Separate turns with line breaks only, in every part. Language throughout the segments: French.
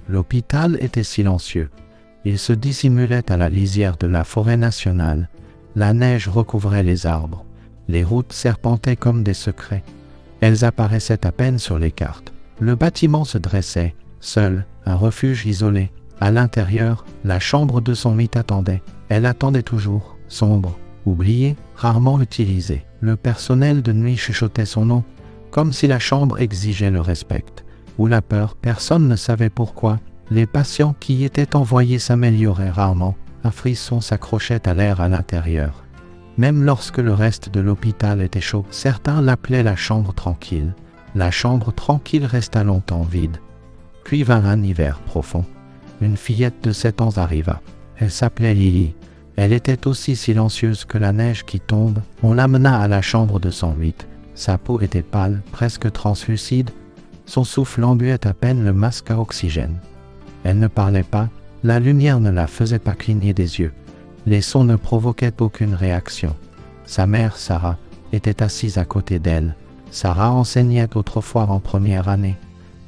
L'hôpital était silencieux. Il se dissimulait à la lisière de la forêt nationale. La neige recouvrait les arbres. Les routes serpentaient comme des secrets. Elles apparaissaient à peine sur les cartes. Le bâtiment se dressait, seul, un refuge isolé. À l'intérieur, la chambre de son mythe attendait. Elle attendait toujours, sombre, oubliée, rarement utilisée. Le personnel de nuit chuchotait son nom, comme si la chambre exigeait le respect. Ou la peur, personne ne savait pourquoi. Les patients qui y étaient envoyés s'amélioraient rarement. Un frisson s'accrochait à l'air à l'intérieur. Même lorsque le reste de l'hôpital était chaud, certains l'appelaient la chambre tranquille. La chambre tranquille resta longtemps vide. Puis vint un hiver profond. Une fillette de 7 ans arriva. Elle s'appelait Lily. Elle était aussi silencieuse que la neige qui tombe. On l'amena à la chambre de 108. Sa peau était pâle, presque translucide. Son souffle embuait à peine le masque à oxygène. Elle ne parlait pas, la lumière ne la faisait pas cligner des yeux. Les sons ne provoquaient aucune réaction. Sa mère, Sarah, était assise à côté d'elle. Sarah enseignait autrefois en première année.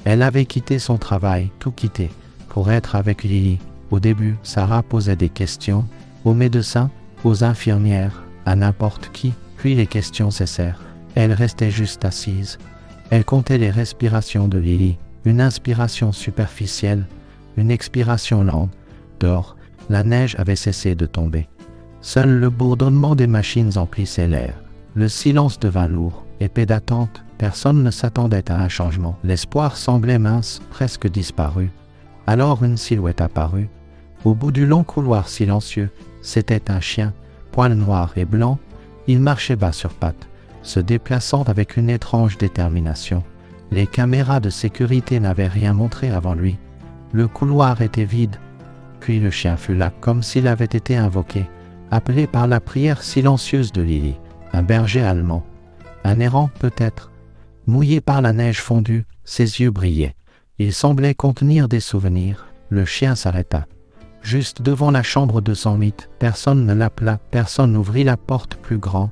Elle avait quitté son travail, tout quitté, pour être avec Lily. Au début, Sarah posait des questions, aux médecins, aux infirmières, à n'importe qui, puis les questions cessèrent. Elle restait juste assise. Elle comptait les respirations de Lily, une inspiration superficielle, une expiration lente. Dehors, la neige avait cessé de tomber. Seul le bourdonnement des machines emplissait l'air. Le silence devint lourd, épais d'attente. Personne ne s'attendait à un changement. L'espoir semblait mince, presque disparu. Alors une silhouette apparut. Au bout du long couloir silencieux, c'était un chien, poil noir et blanc. Il marchait bas sur pattes, se déplaçant avec une étrange détermination. Les caméras de sécurité n'avaient rien montré avant lui. Le couloir était vide. Puis le chien fut là, comme s'il avait été invoqué, appelé par la prière silencieuse de Lily, un berger allemand. Un errant peut-être. Mouillé par la neige fondue, ses yeux brillaient. Il semblait contenir des souvenirs. Le chien s'arrêta. Juste devant la chambre de 108, personne ne l'appela, personne n'ouvrit la porte plus grand.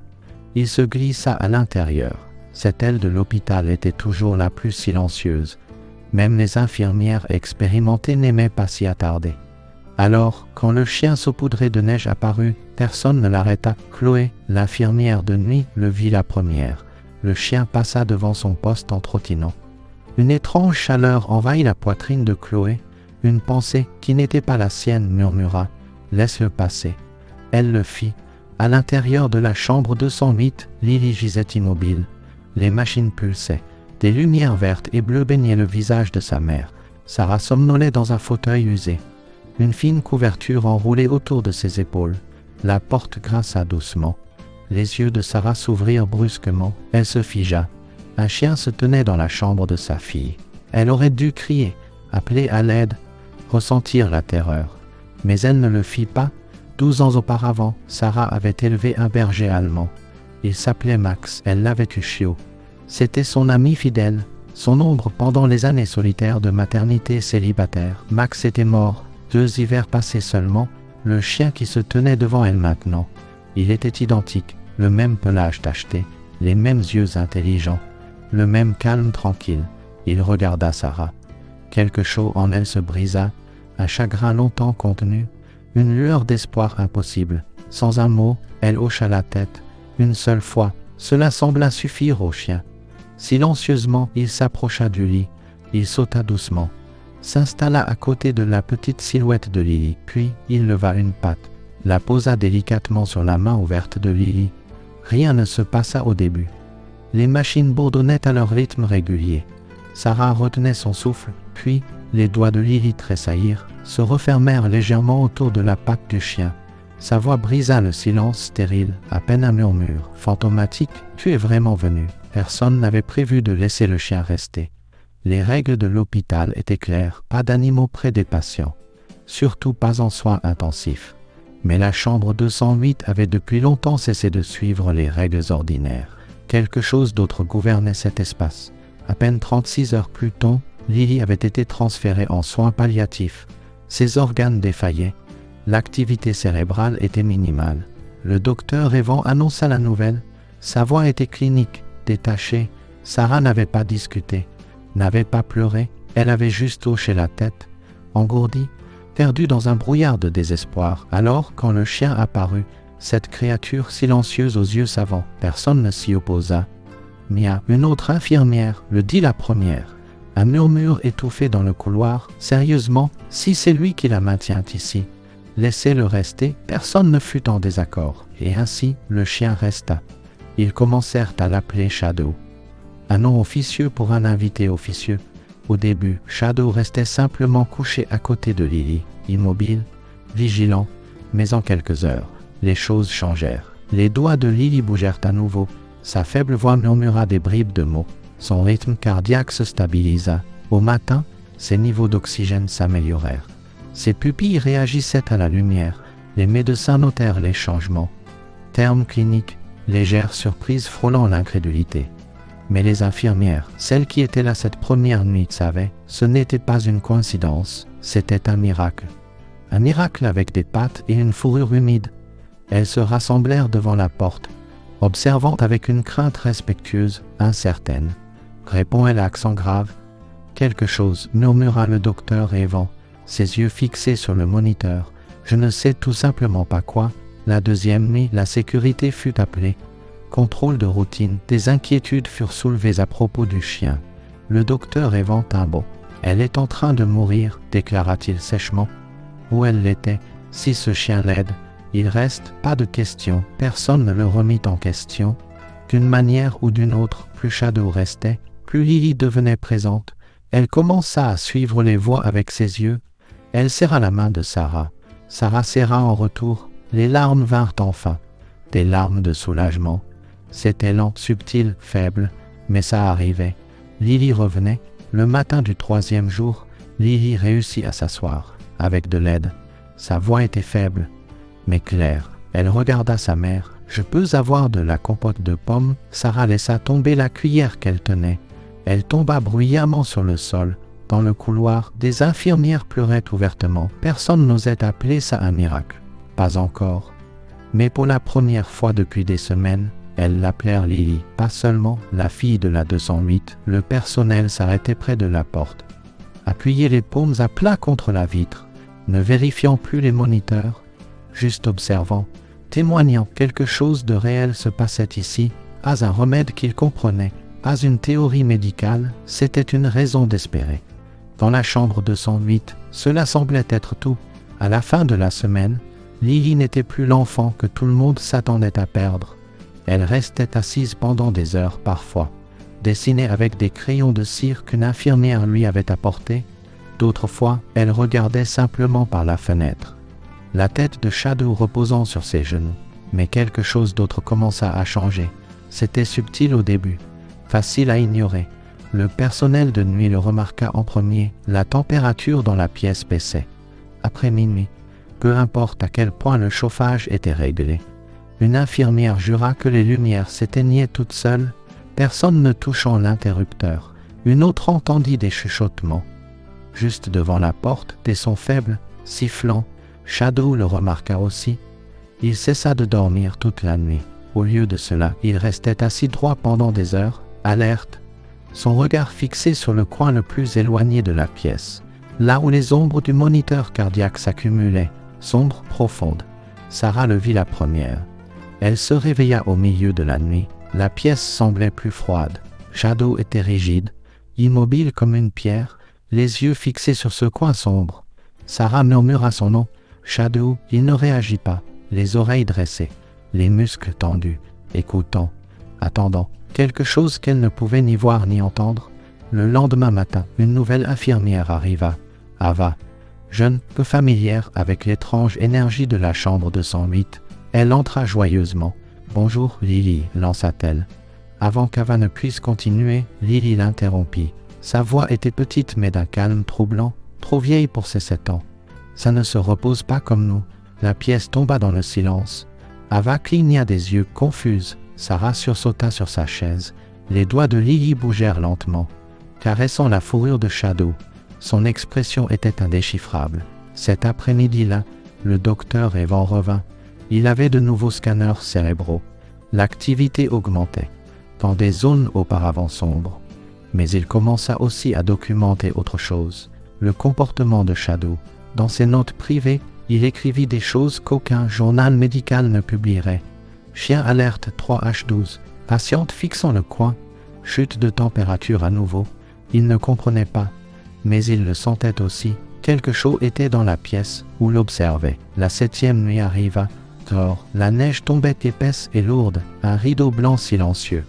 Il se glissa à l'intérieur. Cette aile de l'hôpital était toujours la plus silencieuse. Même les infirmières expérimentées n'aimaient pas s'y attarder. Alors, quand le chien saupoudré de neige apparut, personne ne l'arrêta. Chloé, l'infirmière de nuit, le vit la première. Le chien passa devant son poste en trottinant. Une étrange chaleur envahit la poitrine de Chloé. Une pensée qui n'était pas la sienne murmura « Laisse-le passer ». Elle le fit. À l'intérieur de la chambre 208, Lily gisait immobile. Les machines pulsaient. Des lumières vertes et bleues baignaient le visage de sa mère. Sarah somnolait dans un fauteuil usé. Une fine couverture enroulée autour de ses épaules. La porte grinça doucement. Les yeux de Sarah s'ouvrirent brusquement. Elle se figea. Un chien se tenait dans la chambre de sa fille. Elle aurait dû crier, appeler à l'aide, ressentir la terreur. Mais elle ne le fit pas. 12 ans auparavant, Sarah avait élevé un berger allemand. Il s'appelait Max. Elle l'avait eu chiot. C'était son ami fidèle, son ombre pendant les années solitaires de maternité célibataire. Max était mort, 2 hivers passés seulement, le chien qui se tenait devant elle maintenant. Il était identique, le même pelage tacheté, les mêmes yeux intelligents, le même calme tranquille. Il regarda Sarah. Quelque chose en elle se brisa, un chagrin longtemps contenu, une lueur d'espoir impossible. Sans un mot, elle hocha la tête. Une seule fois, cela sembla suffire au chien. Silencieusement, il s'approcha du lit. Il sauta doucement, s'installa à côté de la petite silhouette de Lily. Puis, il leva une patte, la posa délicatement sur la main ouverte de Lily. Rien ne se passa au début. Les machines bourdonnaient à leur rythme régulier. Sarah retenait son souffle, puis, les doigts de Lily tressaillirent, se refermèrent légèrement autour de la patte du chien. Sa voix brisa le silence stérile, à peine un murmure, fantomatique. « Tu es vraiment venu ». Personne n'avait prévu de laisser le chien rester. Les règles de l'hôpital étaient claires, pas d'animaux près des patients, surtout pas en soins intensifs. Mais la chambre 208 avait depuis longtemps cessé de suivre les règles ordinaires. Quelque chose d'autre gouvernait cet espace. À peine 36 heures plus tôt, Lily avait été transférée en soins palliatifs. Ses organes défaillaient. L'activité cérébrale était minimale. Le docteur Evan annonça la nouvelle. Sa voix était clinique, détachée. Sarah n'avait pas discuté, n'avait pas pleuré. Elle avait juste hoché la tête. engourdi, perdu dans un brouillard de désespoir. Alors, quand le chien apparut, cette créature silencieuse aux yeux savants, personne ne s'y opposa. Mia, une autre infirmière, le dit la première. Un murmure étouffé dans le couloir. Sérieusement, si c'est lui qui la maintient ici, laissez-le rester. Personne ne fut en désaccord. Et ainsi, le chien resta. Ils commencèrent à l'appeler Shadow. Un nom officieux pour un invité officieux. Au début, Shadow restait simplement couché à côté de Lily, immobile, vigilant, mais en quelques heures, les choses changèrent. Les doigts de Lily bougèrent à nouveau, sa faible voix murmura des bribes de mots, son rythme cardiaque se stabilisa. Au matin, ses niveaux d'oxygène s'améliorèrent. Ses pupilles réagissaient à la lumière, les médecins notèrent les changements. Terme clinique, légère surprise frôlant l'incrédulité. Mais les infirmières, celles qui étaient là cette première nuit, savaient, ce n'était pas une coïncidence, c'était un miracle. Un miracle avec des pattes et une fourrure humide. Elles se rassemblèrent devant la porte, observant avec une crainte respectueuse, incertaine. Répond-elle à accent grave. Quelque chose, murmura le docteur Evan, ses yeux fixés sur le moniteur. Je ne sais tout simplement pas quoi. La deuxième nuit, la sécurité fut appelée. Contrôle de routine, des inquiétudes furent soulevées à propos du chien. Le docteur Evan tint bon. Elle est en train de mourir, déclara-t-il sèchement. Où elle l'était, si ce chien l'aide, il reste, pas de question, personne ne le remit en question. D'une manière ou d'une autre, plus Shadow restait, plus Lily devenait présente. Elle commença à suivre les voies avec ses yeux. Elle serra la main de Sarah. Sarah serra en retour. Les larmes vinrent enfin. Des larmes de soulagement. C'était lent, subtil, faible, mais ça arrivait. Lily revenait. Le matin du troisième jour, Lily réussit à s'asseoir, avec de l'aide. Sa voix était faible, mais claire. Elle regarda sa mère. « Je peux avoir de la compote de pommes ?» Sarah laissa tomber la cuillère qu'elle tenait. Elle tomba bruyamment sur le sol. Dans le couloir, des infirmières pleuraient ouvertement. Personne n'osait appeler ça un miracle. Pas encore. Mais pour la première fois depuis des semaines, elles l'appelèrent Lily. Pas seulement la fille de la 208. Le personnel s'arrêtait près de la porte, appuyait les paumes à plat contre la vitre, ne vérifiant plus les moniteurs, juste observant, témoignant. Quelque chose de réel se passait ici, pas un remède qu'il comprenait, pas une théorie médicale, c'était une raison d'espérer. Dans la chambre 208, cela semblait être tout. À la fin de la semaine, Lily n'était plus l'enfant que tout le monde s'attendait à perdre. Elle restait assise pendant des heures parfois, dessinait avec des crayons de cire qu'une infirmière lui avait apportés. D'autres fois, elle regardait simplement par la fenêtre, la tête de Shadow reposant sur ses genoux. Mais quelque chose d'autre commença à changer. C'était subtil au début, facile à ignorer. Le personnel de nuit le remarqua en premier. La température dans la pièce baissait. Après minuit, peu importe à quel point le chauffage était réglé. Une infirmière jura que les lumières s'éteignaient toutes seules, personne ne touchant l'interrupteur. Une autre entendit des chuchotements. Juste devant la porte, des sons faibles, sifflants. Shadow le remarqua aussi. Il cessa de dormir toute la nuit. Au lieu de cela, il restait assis droit pendant des heures, alerte, son regard fixé sur le coin le plus éloigné de la pièce, là où les ombres du moniteur cardiaque s'accumulaient, sombres, profondes. Sarah le vit la première. Elle se réveilla au milieu de la nuit. La pièce semblait plus froide. Shadow était rigide, immobile comme une pierre, les yeux fixés sur ce coin sombre. Sarah murmura son nom. Shadow, il ne réagit pas, les oreilles dressées, les muscles tendus, écoutant, attendant, quelque chose qu'elle ne pouvait ni voir ni entendre. Le lendemain matin, une nouvelle infirmière arriva, Ava, jeune, peu familière avec l'étrange énergie de la chambre 208. Elle entra joyeusement. « Bonjour, Lily » lança-t-elle. Avant qu'Ava ne puisse continuer, Lily l'interrompit. Sa voix était petite mais d'un calme troublant, trop vieille pour ses 7 ans. « Ça ne se repose pas comme nous. » La pièce tomba dans le silence. Ava cligna des yeux confuse. Sarah sursauta sur sa chaise. Les doigts de Lily bougèrent lentement, caressant la fourrure de Shadow. Son expression était indéchiffrable. Cet après-midi-là, le docteur Evan revint. Il avait de nouveaux scanners cérébraux. L'activité augmentait, dans des zones auparavant sombres. Mais il commença aussi à documenter autre chose. le comportement de Shadow. Dans ses notes privées, il écrivit des choses qu'aucun journal médical ne publierait. Chien alerte 3H12. Patiente fixant le coin. Chute de température à nouveau. Il ne comprenait pas, mais il le sentait aussi. Quelque chose était dans la pièce où l'observait. La 7e nuit arriva. Dehors, la neige tombait épaisse et lourde, un rideau blanc silencieux.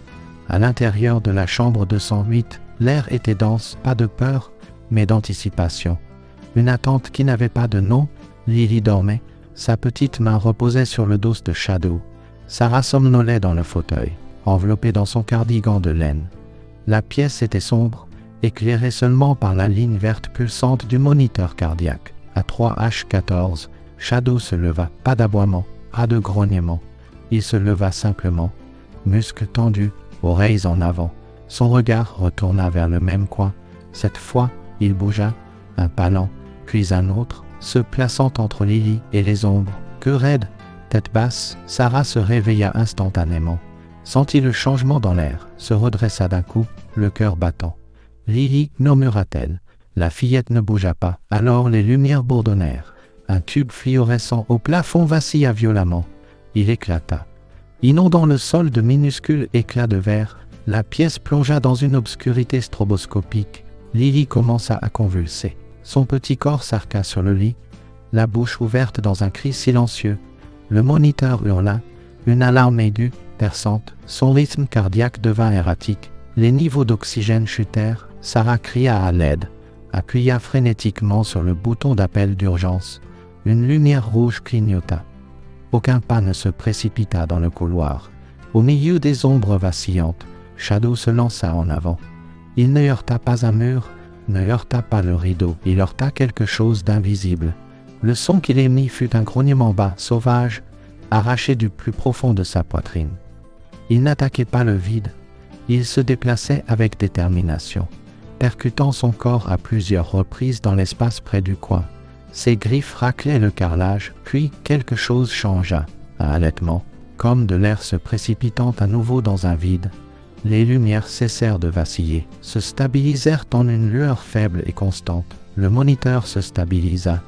À l'intérieur de la chambre 208, l'air était dense, pas de peur, mais d'anticipation. Une attente qui n'avait pas de nom. Lily dormait, sa petite main reposait sur le dos de Shadow. Sarah somnolait dans le fauteuil, enveloppée dans son cardigan de laine. La pièce était sombre, éclairée seulement par la ligne verte pulsante du moniteur cardiaque. À 3H14, Shadow se leva, pas d'aboiement, pas de grognement. Il se leva simplement, muscles tendus, oreilles en avant. Son regard retourna vers le même coin. Cette fois, il bougea, un pas lent, puis un autre, se plaçant entre Lily et les ombres. Que raide, tête basse, Sarah se réveilla instantanément. Sentit le changement dans l'air, se redressa d'un coup, le cœur battant. Lily, murmura-t-elle. La fillette ne bougea pas, alors les lumières bourdonnèrent. Un tube fluorescent au plafond vacilla violemment. Il éclata. Inondant le sol de minuscules éclats de verre, la pièce plongea dans une obscurité stroboscopique. Lily commença à convulser. Son petit corps s'arqua sur le lit, la bouche ouverte dans un cri silencieux. Le moniteur hurla, une alarme aiguë, perçante, son rythme cardiaque devint erratique. Les niveaux d'oxygène chutèrent, Sarah cria à l'aide, appuya frénétiquement sur le bouton d'appel d'urgence. Une lumière rouge clignota. Aucun pas ne se précipita dans le couloir. Au milieu des ombres vacillantes, Shadow se lança en avant. Il ne heurta pas un mur, ne heurta pas le rideau, il heurta quelque chose d'invisible. Le son qu'il émit fut un grognement bas, sauvage, arraché du plus profond de sa poitrine. Il n'attaquait pas le vide, il se déplaçait avec détermination, percutant son corps à plusieurs reprises dans l'espace près du coin. Ses griffes raclaient le carrelage, puis quelque chose changea, un halètement, comme de l'air se précipitant à nouveau dans un vide. Les lumières cessèrent de vaciller, se stabilisèrent en une lueur faible et constante. Le moniteur se stabilisa.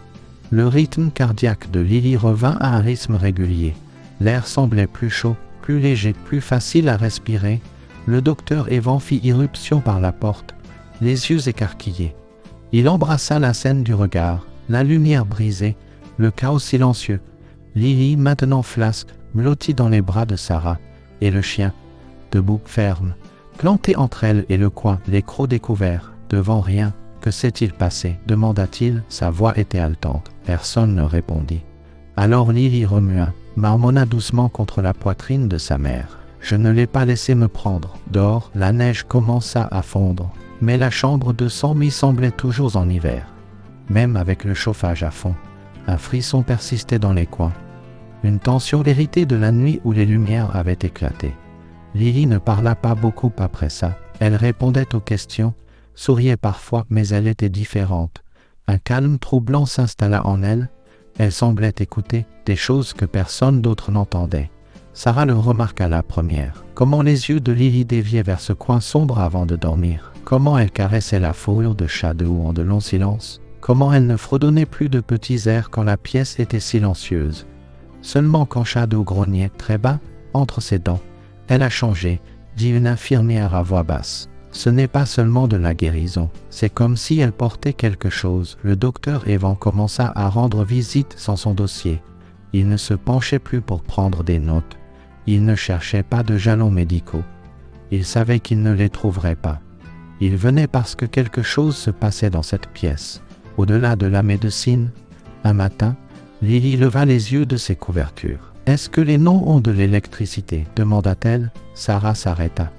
Le rythme cardiaque de Lily revint à un rythme régulier. L'air semblait plus chaud, plus léger, plus facile à respirer. Le docteur Evan fit irruption par la porte, les yeux écarquillés. Il embrassa la scène du regard, la lumière brisée, le chaos silencieux. Lily, maintenant flasque, blottie dans les bras de Sarah, et le chien, debout, ferme, planté entre elle et le coin, les crocs découverts, devant rien. Que s'est-il passé demanda-t-il, sa voix était haletante. Personne ne répondit. Alors Lily remua, marmonna doucement contre la poitrine de sa mère. Je ne l'ai pas laissé me prendre. Dehors, la neige commença à fondre, mais la chambre de 100 semblait toujours en hiver. Même avec le chauffage à fond, un frisson persistait dans les coins. Une tension héritée de la nuit où les lumières avaient éclaté. Lily ne parla pas beaucoup après ça. Elle répondait aux questions, souriait parfois, mais elle était différente. Un calme troublant s'installa en elle. Elle semblait écouter des choses que personne d'autre n'entendait. Sarah le remarqua la première. Comment les yeux de Lily déviaient vers ce coin sombre avant de dormir. Comment elle caressait la fourrure de Shadow en de longs silences. Comment elle ne fredonnait plus de petits airs quand la pièce était silencieuse. Seulement quand Shadow grognait très bas, entre ses dents. Elle a changé, dit une infirmière à voix basse. Ce n'est pas seulement de la guérison, c'est comme si elle portait quelque chose. Le docteur Evan commença à rendre visite sans son dossier. Il ne se penchait plus pour prendre des notes. Il ne cherchait pas de jalons médicaux. Il savait qu'il ne les trouverait pas. Il venait parce que quelque chose se passait dans cette pièce. Au-delà de la médecine, un matin, Lily leva les yeux de ses couvertures. « Est-ce que les noms ont de l'électricité » demanda-t-elle. Sarah s'arrêta.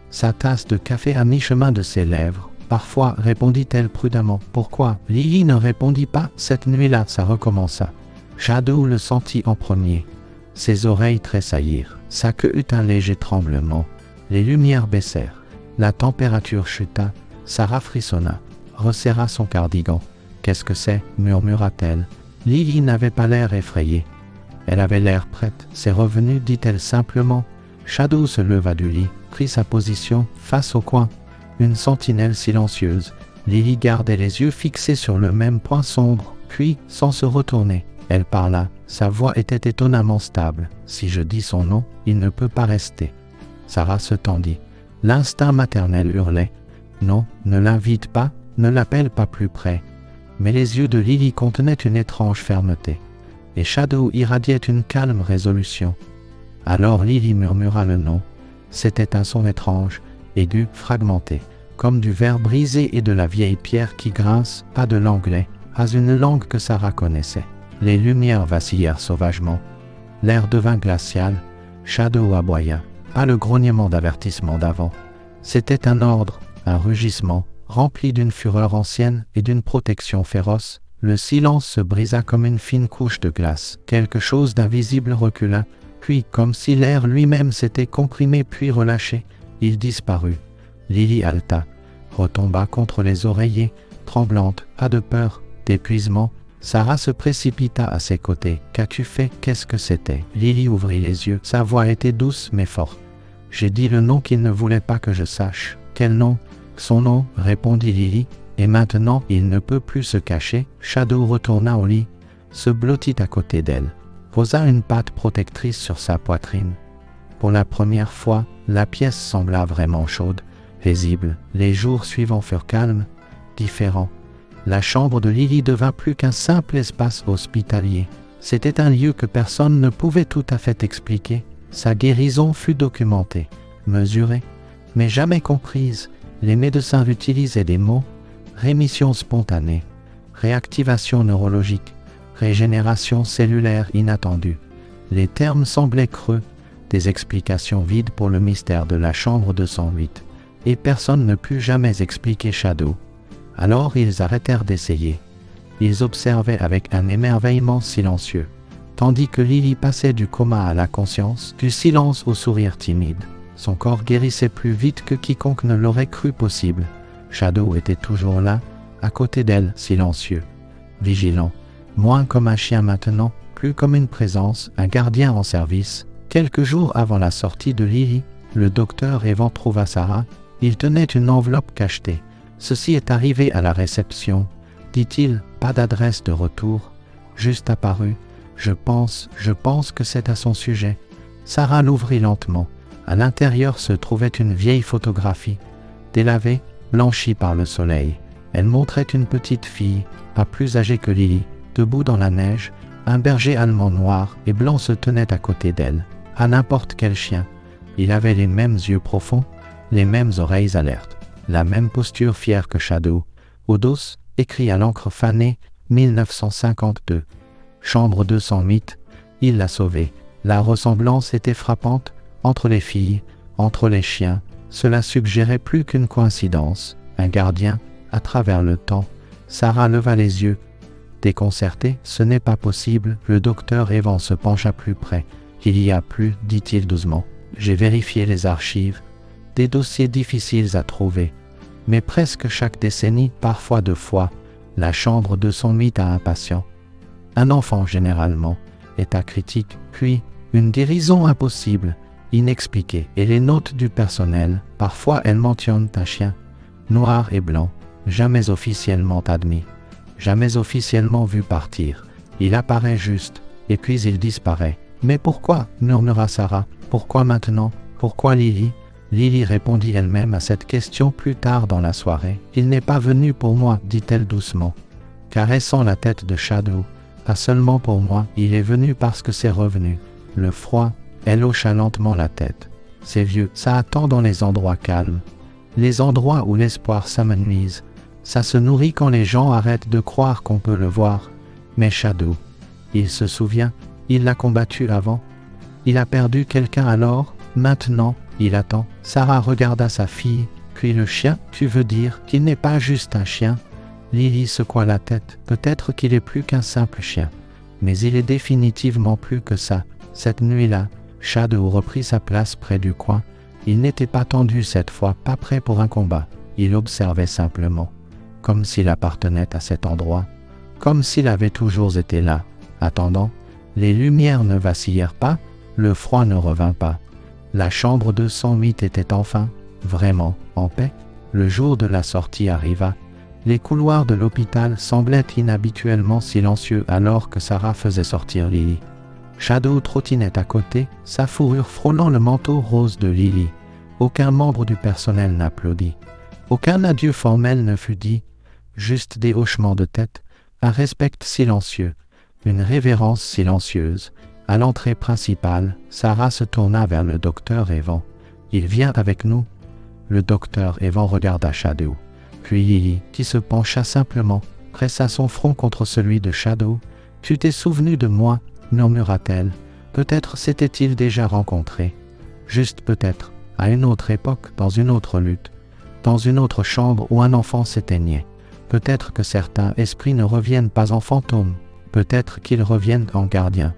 Sa tasse de café à mi-chemin de ses lèvres. « Parfois, répondit-elle prudemment. « Pourquoi » Lily ne répondit pas. Cette nuit-là, ça recommença. Shadow le sentit en premier. Ses oreilles tressaillirent. Sa queue eut un léger tremblement. Les lumières baissèrent. La température chuta. Sarah frissonna, resserra son cardigan. « Qu'est-ce que c'est » murmura-t-elle. Lily n'avait pas l'air effrayée. Elle avait l'air prête. « C'est revenu » dit-elle simplement. Shadow se leva du lit, prit sa position face au coin. Une sentinelle silencieuse, Lily gardait les yeux fixés sur le même point sombre, puis, sans se retourner, elle parla. Sa voix était étonnamment stable. « Si je dis son nom, il ne peut pas rester. » Sarah se tendit. L'instinct maternel hurlait. « Non, ne l'invite pas, ne l'appelle pas plus près. » Mais les yeux de Lily contenaient une étrange fermeté, et Shadow irradiait une calme résolution. Alors Lily murmura le nom. C'était un son étrange, aigu, fragmenté, comme du verre brisé et de la vieille pierre qui grince, pas de l'anglais, pas une langue que Sarah connaissait. Les lumières vacillèrent sauvagement. L'air devint glacial. Shadow aboya. Pas le grognement d'avertissement d'avant. C'était un ordre, un rugissement, rempli d'une fureur ancienne et d'une protection féroce. Le silence se brisa comme une fine couche de glace. Quelque chose d'invisible recula, puis, comme si l'air lui-même s'était comprimé puis relâché, il disparut. Lily halta, retomba contre les oreillers, tremblante, pas de peur, d'épuisement. Sarah se précipita à ses côtés. « Qu'as-tu fait? Qu'est-ce que c'était » Lily ouvrit les yeux. Sa voix était douce mais forte. « J'ai dit le nom qu'il ne voulait pas que je sache. »« Quel nom ?»« Son nom, » répondit Lily. « Et maintenant, il ne peut plus se cacher. » Shadow retourna au lit, se blottit à côté d'elle, posa une patte protectrice sur sa poitrine. Pour la première fois, la pièce sembla vraiment chaude, paisible. Les jours suivants furent calmes, différents. La chambre de Lily devint plus qu'un simple espace hospitalier. C'était un lieu que personne ne pouvait tout à fait expliquer. Sa guérison fut documentée, mesurée, mais jamais comprise. Les médecins utilisaient des mots: rémission spontanée, réactivation neurologique, régénération cellulaire inattendue. Les termes semblaient creux, des explications vides pour le mystère de la chambre 208, et personne ne put jamais expliquer Shadow. Alors ils arrêtèrent d'essayer. Ils observaient avec un émerveillement silencieux, tandis que Lily passait du coma à la conscience, du silence au sourire timide. Son corps guérissait plus vite que quiconque ne l'aurait cru possible. Shadow était toujours là, à côté d'elle, silencieux, vigilant, moins comme un chien maintenant, plus comme une présence, un gardien en service. Quelques jours avant la sortie de Lily, le docteur Evan trouva Sarah. Il tenait une enveloppe cachetée. « Ceci est arrivé à la réception, » dit-il, pas d'adresse de retour, juste apparu. Je pense que c'est à son sujet. » Sarah l'ouvrit lentement. À l'intérieur se trouvait une vieille photographie, délavée, blanchie par le soleil. Elle montrait une petite fille, pas plus âgée que Lily, debout dans la neige. Un berger allemand noir et blanc se tenait à côté d'elle, à n'importe quel chien. Il avait les mêmes yeux profonds, les mêmes oreilles alertes. La même posture fière que Shadow. Odos, écrit à l'encre fanée, 1952. Chambre 208, il l'a sauvée. La ressemblance était frappante, entre les filles, entre les chiens. Cela suggérait plus qu'une coïncidence. Un gardien, à travers le temps. Sarah leva les yeux. Déconcertée, ce n'est pas possible. Le docteur Evan se pencha plus près. Il y a plus, dit-il doucement. J'ai vérifié les archives. Des dossiers difficiles à trouver. Mais presque chaque décennie, parfois 2 fois, la chambre 208 a un patient. Un enfant généralement, état critique, puis une guérison impossible, inexpliquée. Et les notes du personnel, parfois elles mentionnent un chien, noir et blanc, jamais officiellement admis, jamais officiellement vu partir. Il apparaît juste, et puis il disparaît. Mais pourquoi, murmura Sarah, pourquoi maintenant, pourquoi Lily? Lily répondit elle-même à cette question plus tard dans la soirée. « Il n'est pas venu pour moi, dit-elle doucement, caressant la tête de Shadow. Pas seulement pour moi, il est venu parce que c'est revenu. Le froid, elle hocha lentement la tête. C'est vieux, ça attend dans les endroits calmes. Les endroits où l'espoir s'amenuise. Ça se nourrit quand les gens arrêtent de croire qu'on peut le voir. Mais Shadow, il se souvient, il l'a combattu avant. Il a perdu quelqu'un alors, maintenant, il attend. » Sarah regarda sa fille, puis le chien. « Tu veux dire qu'il n'est pas juste un chien ?» Lily secoua la tête. « Peut-être qu'il est plus qu'un simple chien. Mais il est définitivement plus que ça. » Cette nuit-là, Shadow reprit sa place près du coin. Il n'était pas tendu cette fois, pas prêt pour un combat. Il observait simplement, comme s'il appartenait à cet endroit, comme s'il avait toujours été là. Attendant, les lumières ne vacillèrent pas, le froid ne revint pas. La chambre 208 était enfin, vraiment, en paix. Le jour de la sortie arriva. Les couloirs de l'hôpital semblaient inhabituellement silencieux alors que Sarah faisait sortir Lily. Shadow trottinait à côté, sa fourrure frôlant le manteau rose de Lily. Aucun membre du personnel n'applaudit. Aucun adieu formel ne fut dit, juste des hochements de tête, un respect silencieux, une révérence silencieuse. À l'entrée principale, Sarah se tourna vers le docteur Evan. « Il vient avec nous ?» Le docteur Evan regarda Shadow. Puis Lily, qui se pencha simplement, pressa son front contre celui de Shadow. « Tu t'es souvenu de moi ?» murmura-t-elle. Peut-être s'était-il déjà rencontré. Juste peut-être, à une autre époque, dans une autre lutte, dans une autre chambre où un enfant s'éteignait. Peut-être que certains esprits ne reviennent pas en fantômes. Peut-être qu'ils reviennent en gardiens.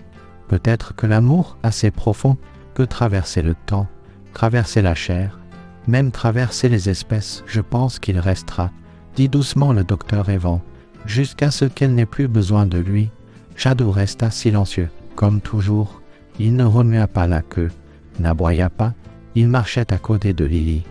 Peut-être que l'amour, assez profond, peut traverser le temps, traverser la chair, même traverser les espèces. Je pense qu'il restera, dit doucement le docteur Evan, jusqu'à ce qu'elle n'ait plus besoin de lui. Shadow resta silencieux, comme toujours. Il ne remua pas la queue, n'aboya pas. Il marchait à côté de Lily,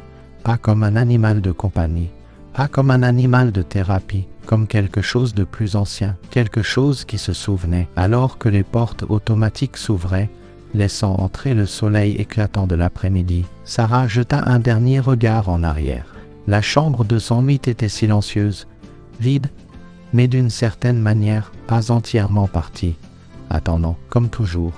pas comme un animal de compagnie, pas comme un animal de thérapie, comme quelque chose de plus ancien, quelque chose qui se souvenait, alors que les portes automatiques s'ouvraient, laissant entrer le soleil éclatant de l'après-midi. Sarah jeta un dernier regard en arrière. La chambre de son mythe était silencieuse, vide, mais d'une certaine manière pas entièrement partie, attendant, comme toujours,